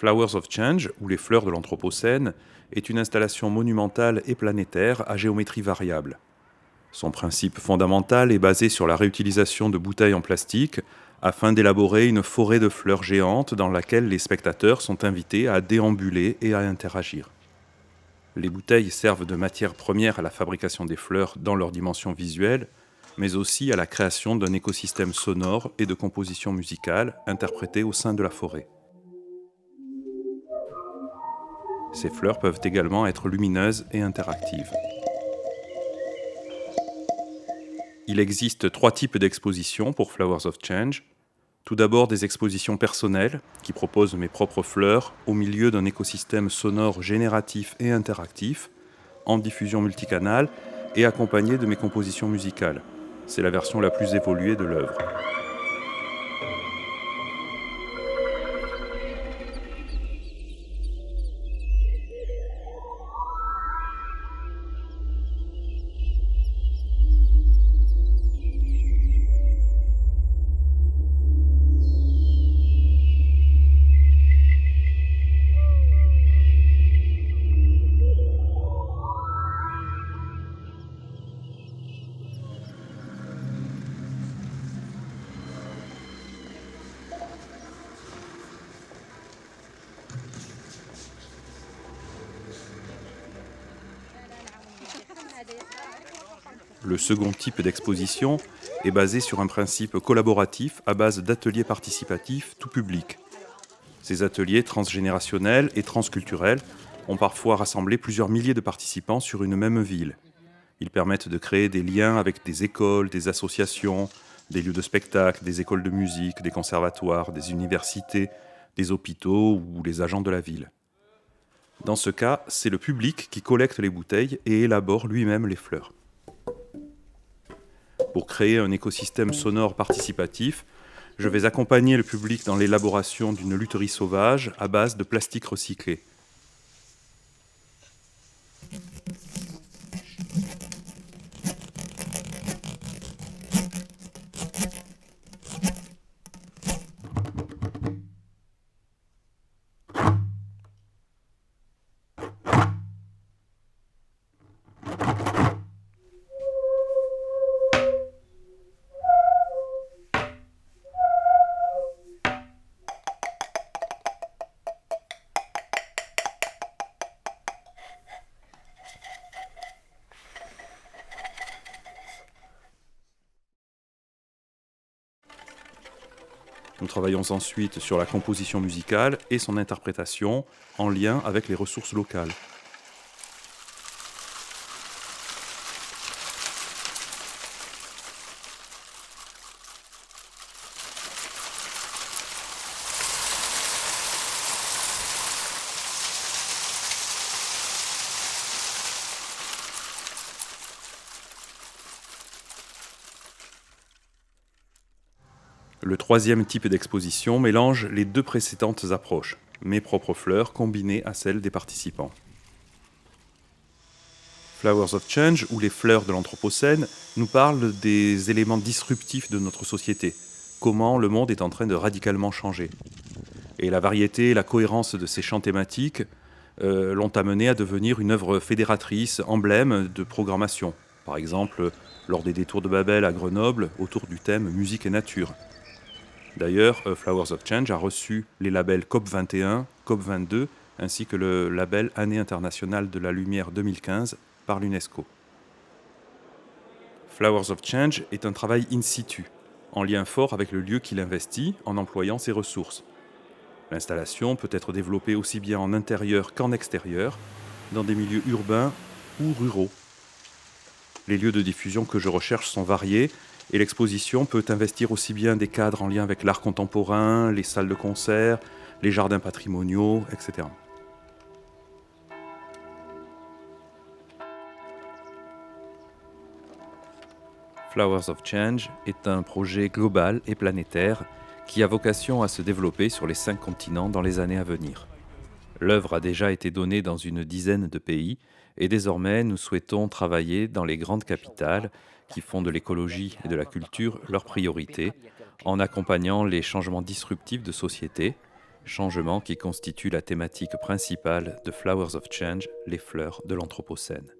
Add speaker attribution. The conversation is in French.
Speaker 1: Flowers of Change, ou les fleurs de l'Anthropocène, est une installation monumentale et planétaire à géométrie variable. Son principe fondamental est basé sur la réutilisation de bouteilles en plastique afin d'élaborer une forêt de fleurs géantes dans laquelle les spectateurs sont invités à déambuler et à interagir. Les bouteilles servent de matière première à la fabrication des fleurs dans leur dimension visuelle, mais aussi à la création d'un écosystème sonore et de composition musicale interprétée au sein de la forêt. Ces fleurs peuvent également être lumineuses et interactives. Il existe 3 types d'expositions pour Flowers of Change. Tout d'abord, des expositions personnelles, qui proposent mes propres fleurs au milieu d'un écosystème sonore génératif et interactif, en diffusion multicanale et accompagné de mes compositions musicales. C'est la version la plus évoluée de l'œuvre. Le second type d'exposition est basé sur un principe collaboratif à base d'ateliers participatifs tout public. Ces ateliers transgénérationnels et transculturels ont parfois rassemblé plusieurs milliers de participants sur une même ville. Ils permettent de créer des liens avec des écoles, des associations, des lieux de spectacle, des écoles de musique, des conservatoires, des universités, des hôpitaux ou les agents de la ville. Dans ce cas, c'est le public qui collecte les bouteilles et élabore lui-même les fleurs. Pour créer un écosystème sonore participatif, je vais accompagner le public dans l'élaboration d'une lutherie sauvage à base de plastique recyclé. Nous travaillons ensuite sur la composition musicale et son interprétation en lien avec les ressources locales. Le troisième type d'exposition mélange les 2 précédentes approches, mes propres fleurs combinées à celles des participants. Flowers of Change, ou les fleurs de l'Anthropocène, nous parle des éléments disruptifs de notre société, comment le monde est en train de radicalement changer. Et la variété et la cohérence de ces champs thématiques l'ont amené à devenir une œuvre fédératrice, emblème de programmation. Par exemple, lors des détours de Babel à Grenoble, autour du thème musique et nature. D'ailleurs, Flowers of Change a reçu les labels COP21, COP22, ainsi que le label Année internationale de la lumière 2015 par l'UNESCO. Flowers of Change est un travail in situ, en lien fort avec le lieu qu'il investit en employant ses ressources. L'installation peut être développée aussi bien en intérieur qu'en extérieur, dans des milieux urbains ou ruraux. Les lieux de diffusion que je recherche sont variés, et l'exposition peut investir aussi bien des cadres en lien avec l'art contemporain, les salles de concert, les jardins patrimoniaux, etc. Flowers of Change est un projet global et planétaire qui a vocation à se développer sur les 5 continents dans les années à venir. L'œuvre a déjà été donnée dans une dizaine de pays et désormais nous souhaitons travailler dans les grandes capitales qui font de l'écologie et de la culture leur priorité en accompagnant les changements disruptifs de société changement qui constitue la thématique principale de Flowers of Change, les fleurs de l'Anthropocène.